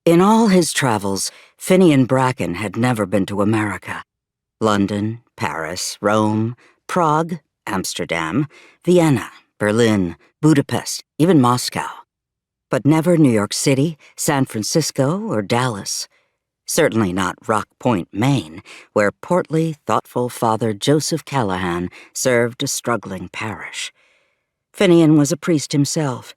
In all his travels, Finian Bracken had never been to America. London, Paris, Rome, Prague, Amsterdam, Vienna, Berlin, Budapest, even Moscow. But never New York City, San Francisco, or Dallas. Certainly not Rock Point, Maine, where portly, thoughtful Father Joseph Callahan served a struggling parish. Finian was a priest himself.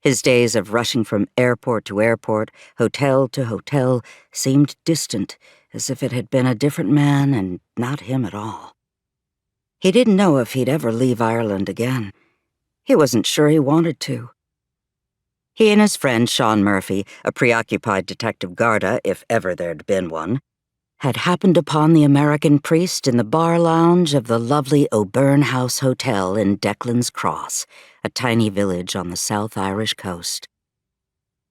His days of rushing from airport to airport, hotel to hotel, seemed distant, as if it had been a different man and not him at all. He didn't know if he'd ever leave Ireland again. He wasn't sure he wanted to. He and his friend Sean Murphy, a preoccupied detective Garda, if ever there'd been one, had happened upon the American priest in the bar lounge of the lovely O'Byrne House Hotel in Declan's Cross, a tiny village on the South Irish coast.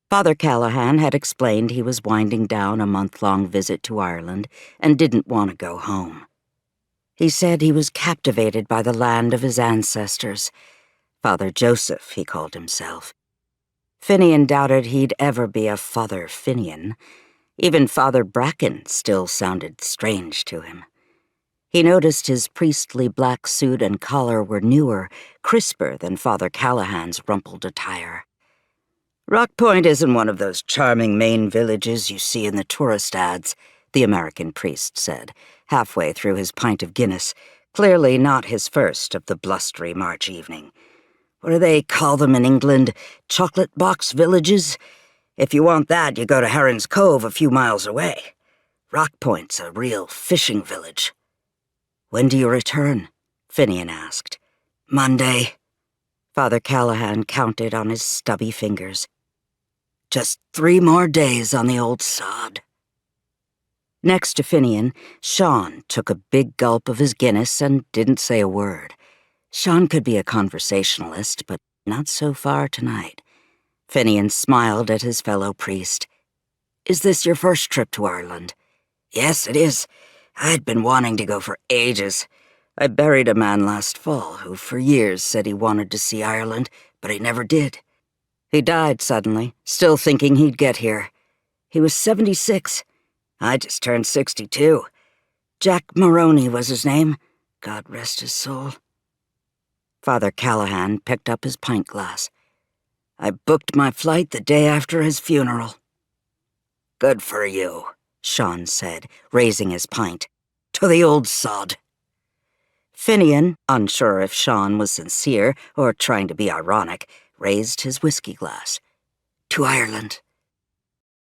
Father Callahan had explained he was winding down a month-long visit to Ireland and didn't want to go home. He said he was captivated by the land of his ancestors. Father Joseph, he called himself. Finian doubted he'd ever be a Father Finian. Even Father Bracken still sounded strange to him. He noticed his priestly black suit and collar were newer, crisper than Father Callahan's rumpled attire. Rock Point isn't one of those charming Maine villages you see in the tourist ads, the American priest said, halfway through his pint of Guinness, clearly not his first of the blustery March evening. What do they call them in England? Chocolate box villages? If you want that, you go to Heron's Cove a few miles away. Rock Point's a real fishing village. When do you return? Finian asked. Monday. Father Callahan counted on his stubby fingers. Just 3 more days on the old sod. Next to Finian, Sean took a big gulp of his Guinness and didn't say a word. Sean could be a conversationalist, but not so far tonight. Finian smiled at his fellow priest. Is this your first trip to Ireland? Yes, it is. I'd been wanting to go for ages. I buried a man last fall who for years said he wanted to see Ireland, but he never did. He died suddenly, still thinking he'd get here. He was 76. I just turned 62. Jack Maroney was his name. God rest his soul. Father Callahan picked up his pint glass. I booked my flight the day after his funeral. Good for you, Sean said, raising his pint. To the old sod. Finian, unsure if Sean was sincere or trying to be ironic, raised his whiskey glass. To Ireland.